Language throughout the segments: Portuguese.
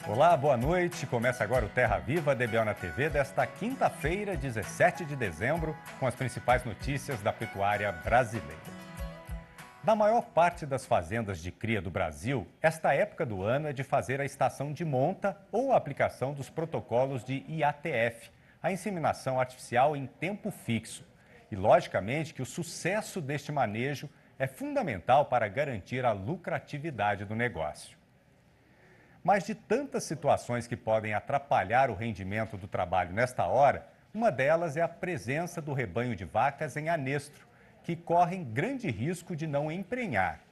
Olá, boa noite. Começa agora o Terra Viva DBO na TV desta quinta-feira, 17 de dezembro, com as principais notícias da pecuária brasileira. Na maior parte das fazendas de cria do Brasil, esta época do ano é de fazer a estação de monta ou a aplicação dos protocolos de IATF, a inseminação artificial em tempo fixo. E, logicamente, que o sucesso deste manejo é fundamental para garantir a lucratividade do negócio. Mas de tantas situações que podem atrapalhar o rendimento do trabalho nesta hora, uma delas é a presença do rebanho de vacas em anestro, que correm grande risco de não emprenhar.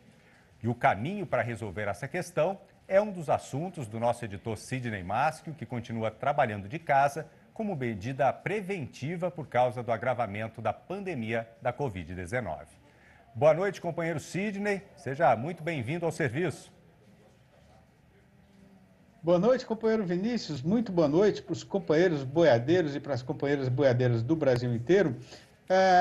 E o caminho para resolver essa questão é um dos assuntos do nosso editor Sidney Maschio, que continua trabalhando de casa como medida preventiva por causa do agravamento da pandemia da Covid-19. Boa noite, companheiro Sidney. Seja muito bem-vindo ao serviço. Boa noite, companheiro Vinícius. Muito boa noite para os companheiros boiadeiros e para as companheiras boiadeiras do Brasil inteiro.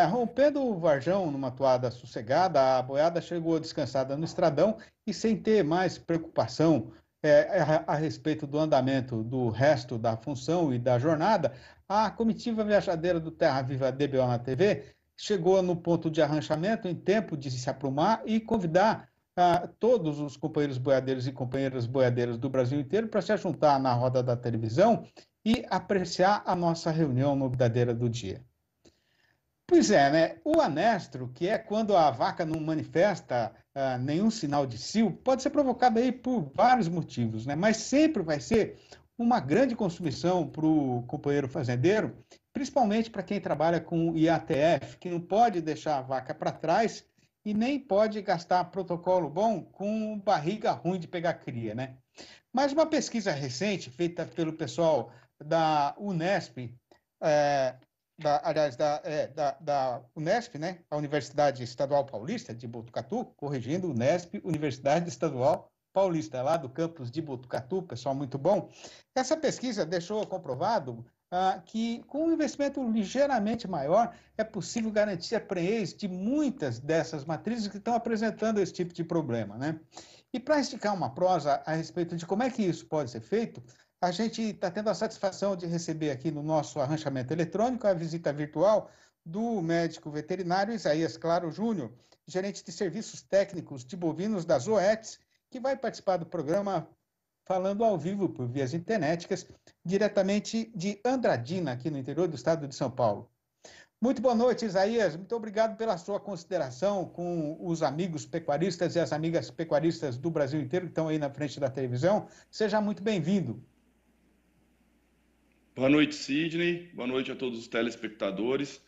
Rompendo o Varjão numa toada sossegada, a boiada chegou descansada no estradão e sem ter mais preocupação a respeito do andamento do resto da função e da jornada, a comitiva viajadeira do Terra Viva DBO na TV chegou no ponto de arranchamento em tempo de se aprumar e convidar todos os companheiros boiadeiros e companheiras boiadeiras do Brasil inteiro para se juntar na roda da televisão e apreciar a nossa reunião novidadeira do dia. Pois é, né? O anestro, que é quando a vaca não manifesta nenhum sinal de cio, pode ser provocado aí por vários motivos, né? Mas sempre vai ser uma grande consumição para o companheiro fazendeiro, principalmente para quem trabalha com IATF, que não pode deixar a vaca para trás e nem pode gastar protocolo bom com barriga ruim de pegar cria, né? Mas uma pesquisa recente, feita pelo pessoal da Unesp, da Unesp, né? A Universidade Estadual Paulista de Botucatu, corrigindo, Unesp, Universidade Estadual Paulista, lá do campus de Botucatu, pessoal muito bom. Essa pesquisa deixou comprovado que com um investimento ligeiramente maior é possível garantir a prenhez de muitas dessas matrizes que estão apresentando esse tipo de problema, né? E para esticar uma prosa a respeito de como é que isso pode ser feito, a gente está tendo a satisfação de receber aqui no nosso arranchamento eletrônico a visita virtual do médico veterinário Isaías Claro Júnior, gerente de serviços técnicos de bovinos da Zoetis, que vai participar do programa falando ao vivo por vias internéticas, diretamente de Andradina, aqui no interior do estado de São Paulo. Muito boa noite, Isaías. Muito obrigado pela sua consideração com os amigos pecuaristas e as amigas pecuaristas do Brasil inteiro que estão aí na frente da televisão. Seja muito bem-vindo. Boa noite, Sidney. Boa noite a todos os telespectadores.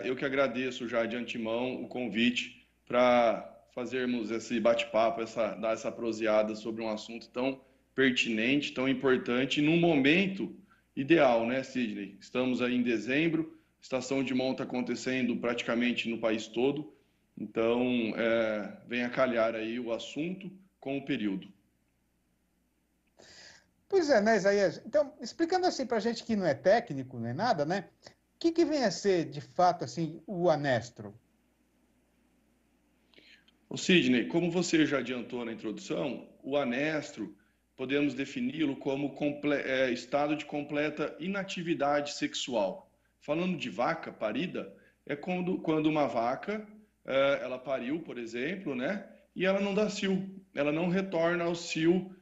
Eu que agradeço já de antemão o convite para fazermos esse bate-papo, dar essa proseada sobre um assunto tão pertinente, tão importante, num momento ideal, né, Sidney? Estamos aí em dezembro, estação de monta acontecendo praticamente no país todo, então vem a calhar aí o assunto com o período. Pois é, né, Isaías? Então, explicando assim para a gente que não é técnico, nem nada, né? O que vem a ser, de fato, assim, o anestro? O Sidney, como você já adiantou na introdução, o anestro podemos defini-lo como estado de completa inatividade sexual. Falando de vaca parida, é quando uma vaca ela pariu, por exemplo, né? E ela não dá cio, ela não retorna ao cio,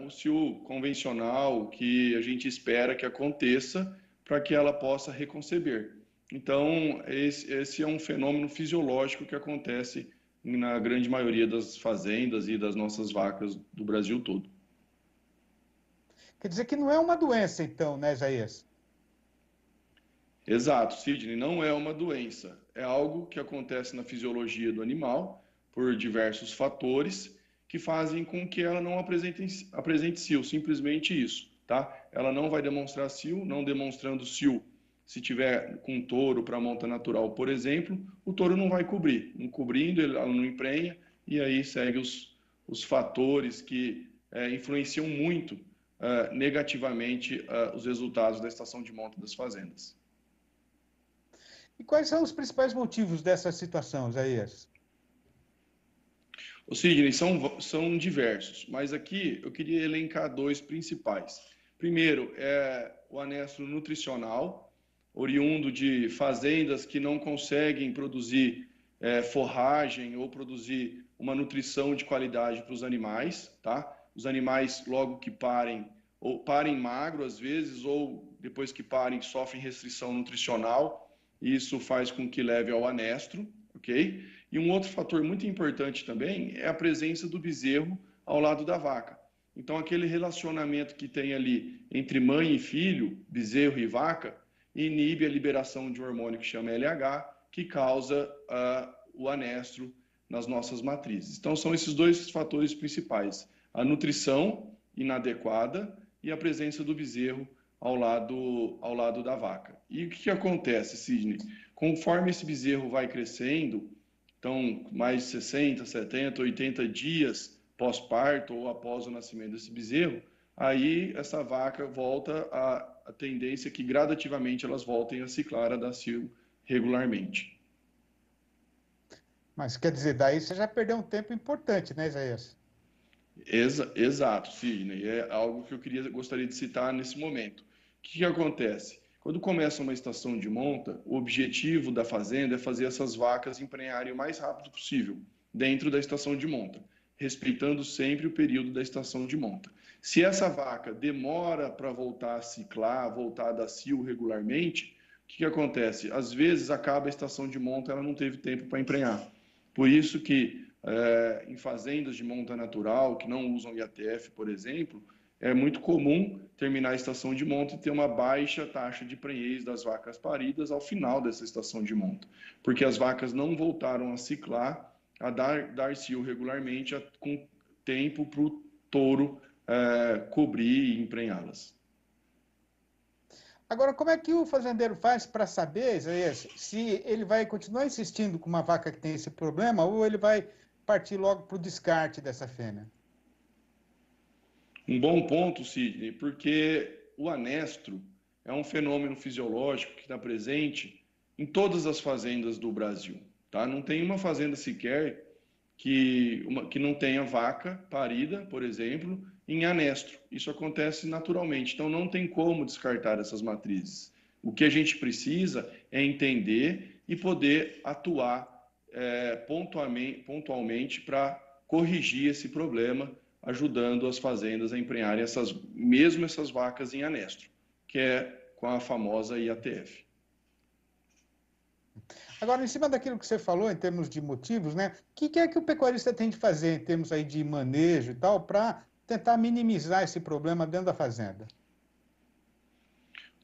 o cio convencional que a gente espera que aconteça para que ela possa reconceber. Então, esse é um fenômeno fisiológico que acontece na grande maioria das fazendas e das nossas vacas do Brasil todo. Quer dizer que não é uma doença, então, né, Isaías? Exato, Sidney, não é uma doença. É algo que acontece na fisiologia do animal por diversos fatores que fazem com que ela não apresente cio, simplesmente isso, tá? Ela não vai demonstrar cio, não demonstrando cio. Se tiver com um touro para monta natural, por exemplo, o touro não vai cobrir. Não cobrindo, ela não emprenha, e aí segue os fatores que influenciam muito negativamente os resultados da estação de monta das fazendas. E quais são os principais motivos dessa situação, Isaías? Ô Sidney, são diversos, mas aqui eu queria elencar dois principais. Primeiro é o anestro nutricional, oriundo de fazendas que não conseguem produzir forragem ou produzir uma nutrição de qualidade para os animais, tá? Os animais, logo que parem, ou parem magro às vezes, ou depois que parem, sofrem restrição nutricional, e isso faz com que leve ao anestro, ok? E um outro fator muito importante também é a presença do bezerro ao lado da vaca. Então, aquele relacionamento que tem ali entre mãe e filho, bezerro e vaca, inibe a liberação de um hormônio que chama LH, que causa o anestro nas nossas matrizes. Então, são esses dois fatores principais: a nutrição inadequada e a presença do bezerro ao lado da vaca. E o que acontece, Sidney? Conforme esse bezerro vai crescendo, então, mais de 60, 70, 80 dias pós-parto ou após o nascimento desse bezerro, aí essa vaca volta a tendência que gradativamente elas voltem a ciclar a Dacil regularmente. Mas quer dizer, daí você já perdeu um tempo importante, né, Isaías? Exato, Sidney. É algo que eu gostaria de citar nesse momento. O que acontece? Quando começa uma estação de monta, o objetivo da fazenda é fazer essas vacas emprenharem o mais rápido possível dentro da estação de monta, respeitando sempre o período da estação de monta. Se essa vaca demora para voltar a ciclar, voltar a dar cio regularmente, o que acontece? Às vezes acaba a estação de monta, ela não teve tempo para emprenhar. Por isso que em fazendas de monta natural, que não usam IATF, por exemplo, é muito comum terminar a estação de monta e ter uma baixa taxa de prenhez das vacas paridas ao final dessa estação de monta, porque as vacas não voltaram a ciclar, a dar cio regularmente, com tempo para o touro cobrir e emprenhá-las. Agora, como é que o fazendeiro faz para saber, Isaías, se ele vai continuar insistindo com uma vaca que tem esse problema ou ele vai partir logo para o descarte dessa fêmea? Um bom ponto, Sidney, porque o anestro é um fenômeno fisiológico que está presente em todas as fazendas do Brasil. Tá? Não tem uma fazenda sequer que não tenha vaca parida, por exemplo, em anestro. Isso acontece naturalmente, então não tem como descartar essas matrizes. O que a gente precisa é entender e poder atuar pontualmente para corrigir esse problema, ajudando as fazendas a emprenharem essas vacas em anestro, que é com a famosa IATF. Agora, em cima daquilo que você falou, em termos de motivos, né? O que é que o pecuarista tem de fazer em termos aí de manejo e tal, para tentar minimizar esse problema dentro da fazenda?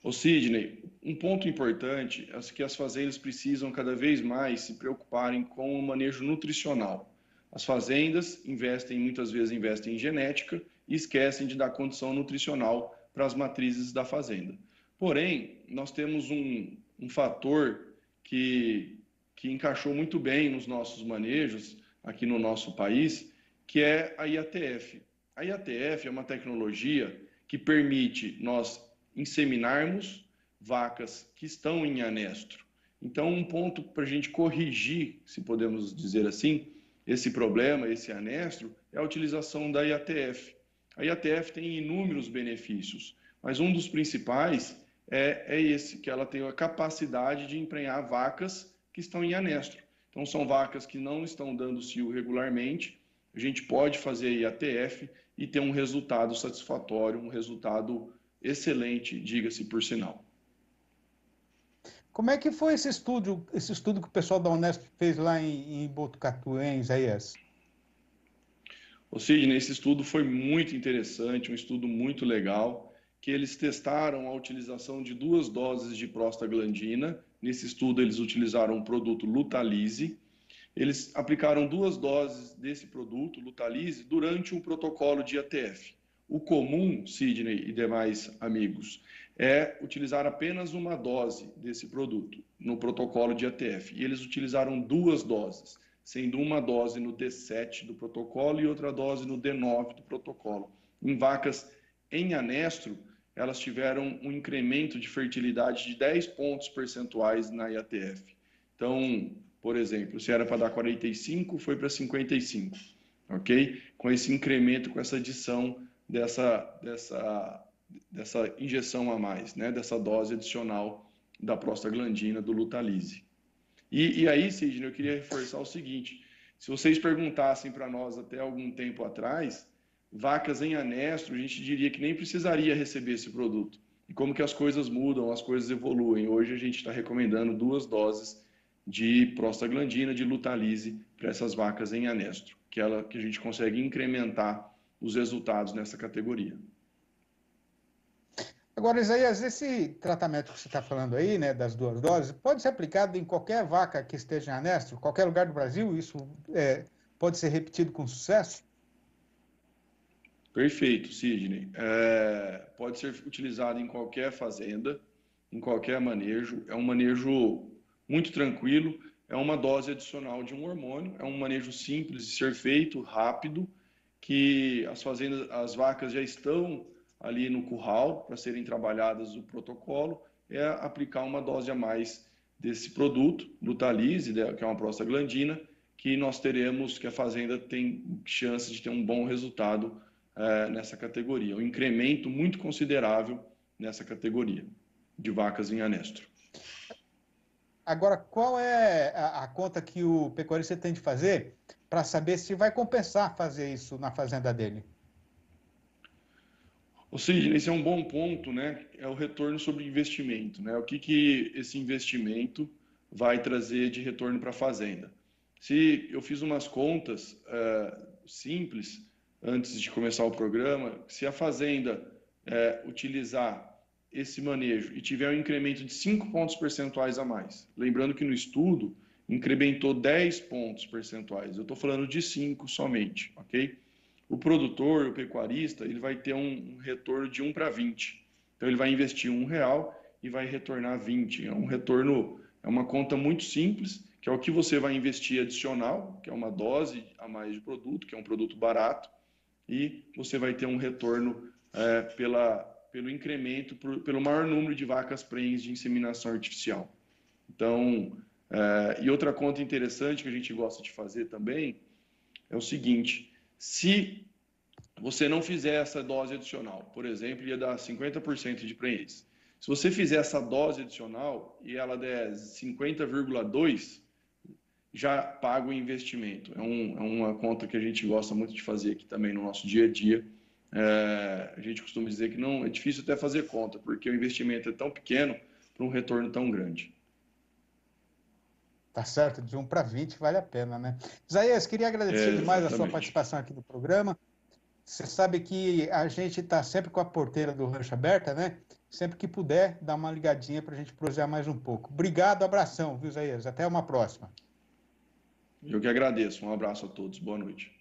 Ô Sidney, um ponto importante é que as fazendas precisam cada vez mais se preocuparem com o manejo nutricional. As fazendas muitas vezes investem em genética e esquecem de dar condição nutricional para as matrizes da fazenda. Porém, nós temos um fator que encaixou muito bem nos nossos manejos aqui no nosso país, que é a IATF. A IATF é uma tecnologia que permite nós inseminarmos vacas que estão em anestro. Então, um ponto para a gente corrigir, se podemos dizer assim, esse problema, esse anestro, é a utilização da IATF. A IATF tem inúmeros benefícios, mas um dos principais é esse, que ela tem a capacidade de emprenhar vacas que estão em anestro. Então, são vacas que não estão dando cio regularmente, a gente pode fazer a IATF e ter um resultado satisfatório, um resultado excelente, diga-se por sinal. Como é que foi esse estudo que o pessoal da Unesp fez lá em Botucatu, hein, Isaías? Ou seja, esse estudo foi muito interessante, um estudo muito legal, que eles testaram a utilização de 2 doses de prostaglandina. Nesse estudo, eles utilizaram o produto Lutalize. Eles aplicaram 2 doses desse produto, Lutalize, durante um protocolo de IATF. O comum, Sidney e demais amigos, é utilizar apenas uma dose desse produto no protocolo de IATF. E eles utilizaram 2 doses, sendo uma dose no D7 do protocolo e outra dose no D9 do protocolo. Em vacas em anestro, elas tiveram um incremento de fertilidade de 10 pontos percentuais na IATF. Então, por exemplo, se era para dar 45, foi para 55. ok? Com esse incremento, com essa adição dessa injeção a mais, né? Dessa dose adicional da prostaglandina, do Lutalize. E aí, Sidney, eu queria reforçar o seguinte, se vocês perguntassem para nós até algum tempo atrás, vacas em anestro, a gente diria que nem precisaria receber esse produto. E como que as coisas mudam, as coisas evoluem. Hoje a gente está recomendando 2 doses de prostaglandina, de Lutalize, para essas vacas em anestro, que a gente consegue incrementar os resultados nessa categoria. Agora, Isaías, esse tratamento que você está falando aí, né, das 2 doses, pode ser aplicado em qualquer vaca que esteja em anestro, qualquer lugar do Brasil? Isso pode ser repetido com sucesso? Perfeito, Sidney. Pode ser utilizado em qualquer fazenda, em qualquer manejo. É um manejo muito tranquilo, é uma dose adicional de um hormônio, é um manejo simples de ser feito, rápido, que as vacas já estão ali no curral para serem trabalhadas o protocolo, é aplicar uma dose a mais desse produto, Lutalize, que é uma prostaglandina, que a fazenda tem chance de ter um bom resultado nessa categoria, um incremento muito considerável nessa categoria de vacas em anestro. Agora, qual é a conta que o pecuarista tem de fazer para saber se vai compensar fazer isso na fazenda dele? Ou seja, esse é um bom ponto, né? É o retorno sobre investimento, né? O que esse investimento vai trazer de retorno para a fazenda? Se eu fiz umas contas simples antes de começar o programa, se a fazenda utilizar esse manejo e tiver um incremento de 5 pontos percentuais a mais, lembrando que no estudo incrementou 10 pontos percentuais, eu estou falando de 5 somente, ok? O produtor, o pecuarista, ele vai ter um retorno de 1 para 20. Então, ele vai investir R$1 e vai retornar 20. É um retorno, é uma conta muito simples, que é o que você vai investir adicional, que é uma dose a mais de produto, que é um produto barato, e você vai ter um retorno pelo incremento, pelo maior número de vacas prenhes de inseminação artificial. Então, e outra conta interessante que a gente gosta de fazer também é o seguinte: se você não fizer essa dose adicional, por exemplo, ia dar 50% de prenhez. Se você fizer essa dose adicional e ela der 50,2, já paga o investimento. É uma conta que a gente gosta muito de fazer aqui também no nosso dia a dia. A gente costuma dizer que não é difícil até fazer conta, porque o investimento é tão pequeno para um retorno tão grande. Tá certo, de 1 para 20 vale a pena, né? Isaías, queria agradecer demais a sua participação aqui no programa. Você sabe que a gente está sempre com a porteira do rancho aberta, né? Sempre que puder, dá uma ligadinha para a gente prosear mais um pouco. Obrigado, abração, viu, Isaías? Até uma próxima. Eu que agradeço. Um abraço a todos. Boa noite.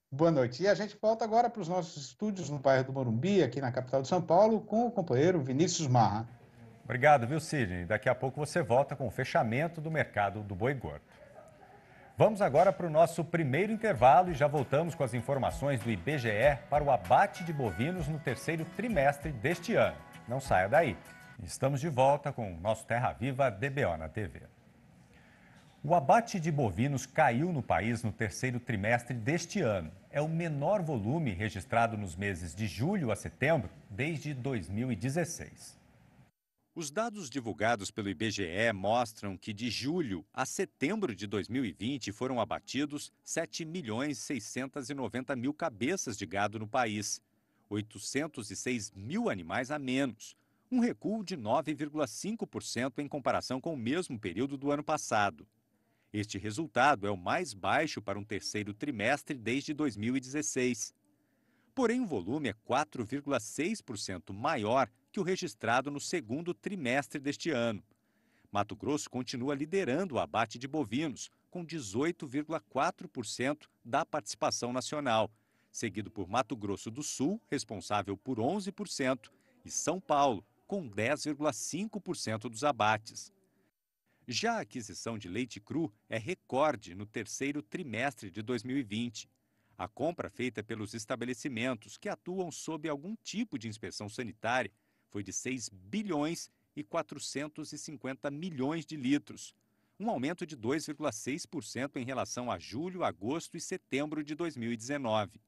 Boa noite. E a gente volta agora para os nossos estúdios no bairro do Morumbi, aqui na capital de São Paulo, com o companheiro Vinícius Marra. Obrigado, viu, Sidney? Daqui a pouco você volta com o fechamento do mercado do boi gordo. Vamos agora para o nosso primeiro intervalo e já voltamos com as informações do IBGE para o abate de bovinos no terceiro trimestre deste ano. Não saia daí. Estamos de volta com o nosso Terra Viva DBO na TV. O abate de bovinos caiu no país no terceiro trimestre deste ano. É o menor volume registrado nos meses de julho a setembro desde 2016. Os dados divulgados pelo IBGE mostram que de julho a setembro de 2020 foram abatidos 7.690.000 cabeças de gado no país, 806.000 animais a menos, um recuo de 9,5% em comparação com o mesmo período do ano passado. Este resultado é o mais baixo para um terceiro trimestre desde 2016. Porém, o volume é 4,6% maior que o registrado no segundo trimestre deste ano. Mato Grosso continua liderando o abate de bovinos, com 18,4% da participação nacional, seguido por Mato Grosso do Sul, responsável por 11%, e São Paulo, com 10,5% dos abates. Já a aquisição de leite cru é recorde no terceiro trimestre de 2020. A compra feita pelos estabelecimentos que atuam sob algum tipo de inspeção sanitária foi de 6 bilhões e 450 milhões de litros, um aumento de 2,6% em relação a julho, agosto e setembro de 2019.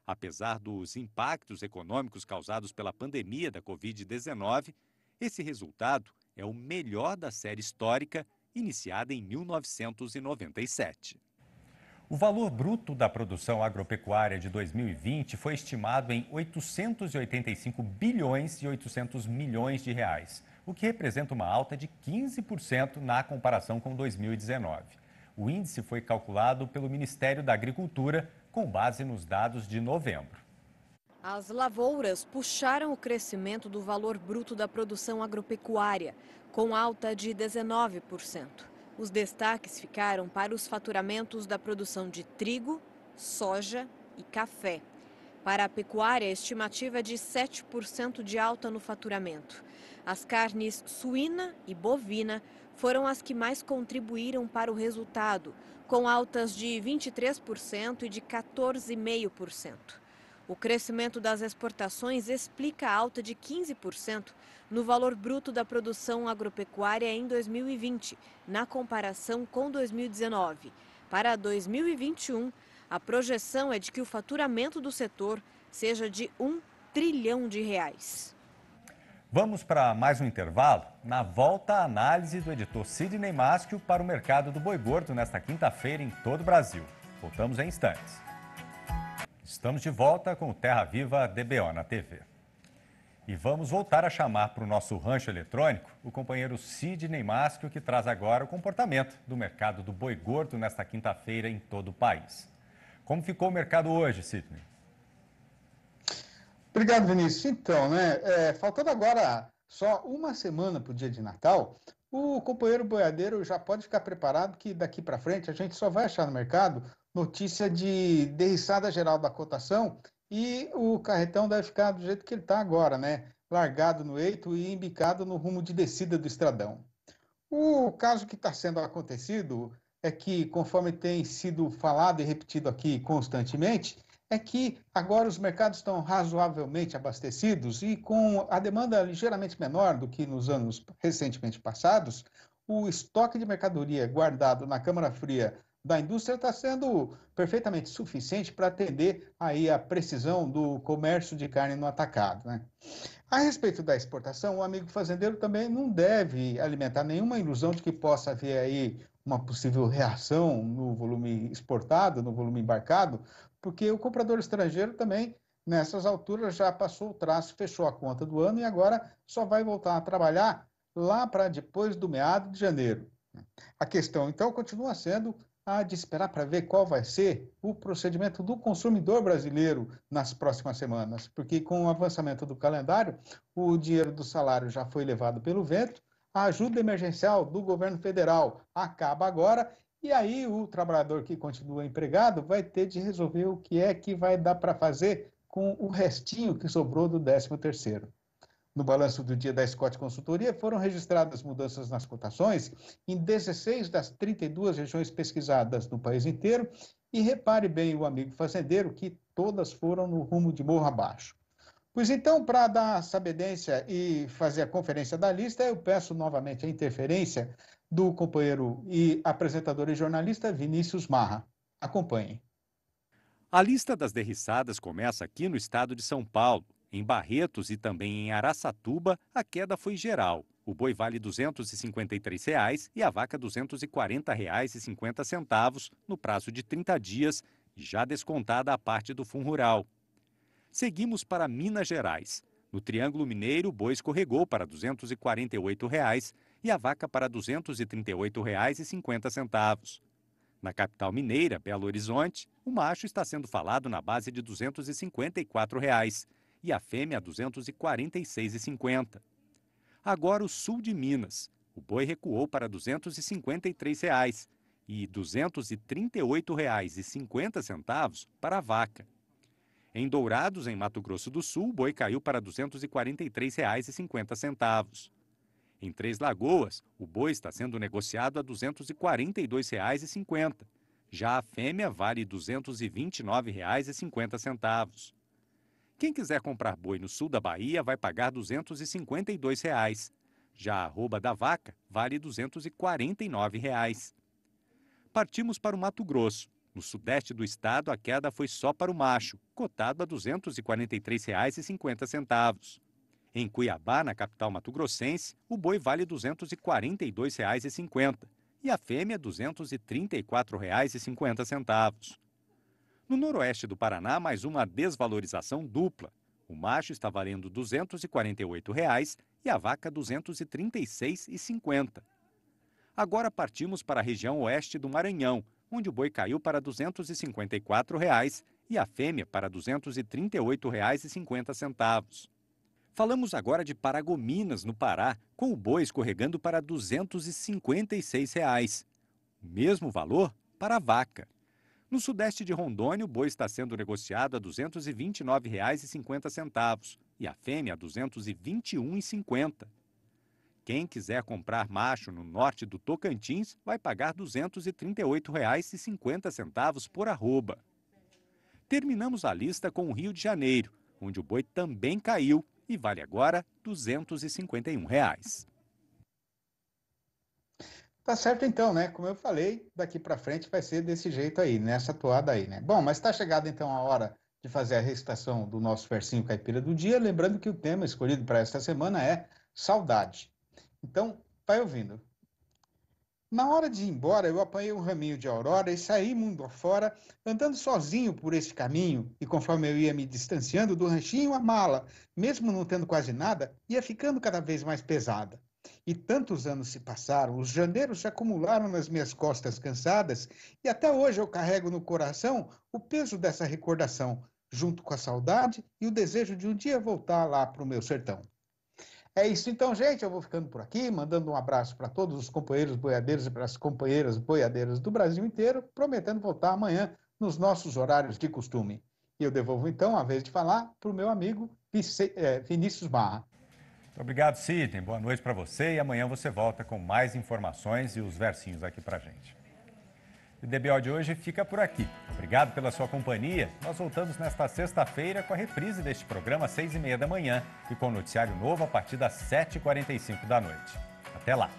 Apesar dos impactos econômicos causados pela pandemia da Covid-19, esse resultado é o melhor da série histórica iniciada em 1997. O valor bruto da produção agropecuária de 2020 foi estimado em 885 bilhões e 800 milhões de reais, o que representa uma alta de 15% na comparação com 2019. O índice foi calculado pelo Ministério da Agricultura com base nos dados de novembro. As lavouras puxaram o crescimento do valor bruto da produção agropecuária, com alta de 19%. Os destaques ficaram para os faturamentos da produção de trigo, soja e café. Para a pecuária, a estimativa é de 7% de alta no faturamento. As carnes suína e bovina foram as que mais contribuíram para o resultado, com altas de 23% e de 14,5%. O crescimento das exportações explica a alta de 15% no valor bruto da produção agropecuária em 2020, na comparação com 2019. Para 2021, a projeção é de que o faturamento do setor seja de R$1 trilhão. Vamos para mais um intervalo? Na volta, a análise do editor Sidney Maschio para o mercado do boi gordo nesta quinta-feira em todo o Brasil. Voltamos em instantes. Estamos de volta com o Terra Viva DBO na TV. E vamos voltar a chamar para o nosso rancho eletrônico o companheiro Sidney Maschio, que traz agora o comportamento do mercado do boi gordo nesta quinta-feira em todo o país. Como ficou o mercado hoje, Sidney? Obrigado, Vinícius. Então, faltando agora só uma semana para o dia de Natal, o companheiro boiadeiro já pode ficar preparado que daqui para frente a gente só vai achar no mercado notícia de derriçada geral da cotação e o carretão deve ficar do jeito que ele está agora, largado no eito e embicado no rumo de descida do estradão. O caso que está sendo acontecido é que, conforme tem sido falado e repetido aqui constantemente, é que agora os mercados estão razoavelmente abastecidos e com a demanda ligeiramente menor do que nos anos recentemente passados, o estoque de mercadoria guardado na Câmara Fria da indústria está sendo perfeitamente suficiente para atender aí a precisão do comércio de carne no atacado, A respeito da exportação, o amigo fazendeiro também não deve alimentar nenhuma ilusão de que possa haver aí uma possível reação no volume exportado, no volume embarcado, porque o comprador estrangeiro também, nessas alturas, já passou o traço, fechou a conta do ano e agora só vai voltar a trabalhar lá para depois do meado de janeiro. A questão, então, continua sendo a de esperar para ver qual vai ser o procedimento do consumidor brasileiro nas próximas semanas, porque com o avançamento do calendário, o dinheiro do salário já foi levado pelo vento, a ajuda emergencial do governo federal acaba agora, e aí o trabalhador que continua empregado vai ter de resolver o que é que vai dar para fazer com o restinho que sobrou do 13º. No balanço do dia da Scott Consultoria, foram registradas mudanças nas cotações em 16 das 32 regiões pesquisadas no país inteiro. E repare bem o amigo fazendeiro que todas foram no rumo de morro abaixo. Pois então, para dar sabedência e fazer a conferência da lista, eu peço novamente a interferência do companheiro e apresentador e jornalista Vinícius Marra. Acompanhem. A lista das derriçadas começa aqui no estado de São Paulo. Em Barretos e também em Araçatuba, a queda foi geral. O boi vale R$ 253 e a vaca R$ 240,50 no prazo de 30 dias, já descontada a parte do fundo rural. Seguimos para Minas Gerais. No Triângulo Mineiro, o boi escorregou para R$ 248 e a vaca para R$ 238,50. Na capital mineira, Belo Horizonte, o macho está sendo falado na base de R$ 254 e a fêmea R$ 246,50. Agora o sul de Minas. O boi recuou para R$ 253 e R$ 238,50 para a vaca. Em Dourados, em Mato Grosso do Sul, o boi caiu para R$ 243,50. Em Três Lagoas, o boi está sendo negociado a R$ 242,50. Já a fêmea vale R$ 229,50. Quem quiser comprar boi no sul da Bahia vai pagar R$ 252. Já a arroba da vaca vale R$ 249. Partimos para o Mato Grosso. No sudeste do estado, a queda foi só para o macho, cotado a R$ 243,50. Em Cuiabá, na capital mato-grossense, o boi vale R$ 242,50 e a fêmea R$ 234,50. No noroeste do Paraná, mais uma desvalorização dupla. O macho está valendo R$ 248,00 e a vaca R$ 236,50. Agora partimos para a região oeste do Maranhão, onde o boi caiu para R$ 254,00 e a fêmea para R$ 238,50. Falamos agora de Paragominas, no Pará, com o boi escorregando para R$ 256,00. O mesmo valor para a vaca. No sudeste de Rondônia, o boi está sendo negociado a R$ 229,50 e a fêmea a R$ 221,50. Quem quiser comprar macho no norte do Tocantins vai pagar R$ 238,50 por arroba. Terminamos a lista com o Rio de Janeiro, onde o boi também caiu e vale agora R$ 251,00. Tá certo então, né? Como eu falei, daqui para frente vai ser desse jeito aí, nessa toada aí, né? Bom, mas está chegada então a hora de fazer a recitação do nosso versinho caipira do dia, lembrando que o tema escolhido para esta semana é saudade. Então, vai ouvindo. Na hora de ir embora, eu apanhei um raminho de aurora e saí mundo afora, andando sozinho por esse caminho, e conforme eu ia me distanciando do ranchinho, a mala, mesmo não tendo quase nada, ia ficando cada vez mais pesada. E tantos anos se passaram, os janeiros se acumularam nas minhas costas cansadas, e até hoje eu carrego no coração o peso dessa recordação, junto com a saudade e o desejo de um dia voltar lá para o meu sertão. É isso então, gente, eu vou ficando por aqui, mandando um abraço para todos os companheiros boiadeiros e para as companheiras boiadeiras do Brasil inteiro, prometendo voltar amanhã nos nossos horários de costume. E eu devolvo então a vez de falar para o meu amigo Vinícius Barra. Muito obrigado, Sidney. Boa noite para você e amanhã você volta com mais informações e os versinhos aqui para a gente. O DBO de hoje fica por aqui. Obrigado pela sua companhia. Nós voltamos nesta sexta-feira com a reprise deste programa às 6h30 da manhã e com o noticiário novo a partir das 7h45 da noite. Até lá!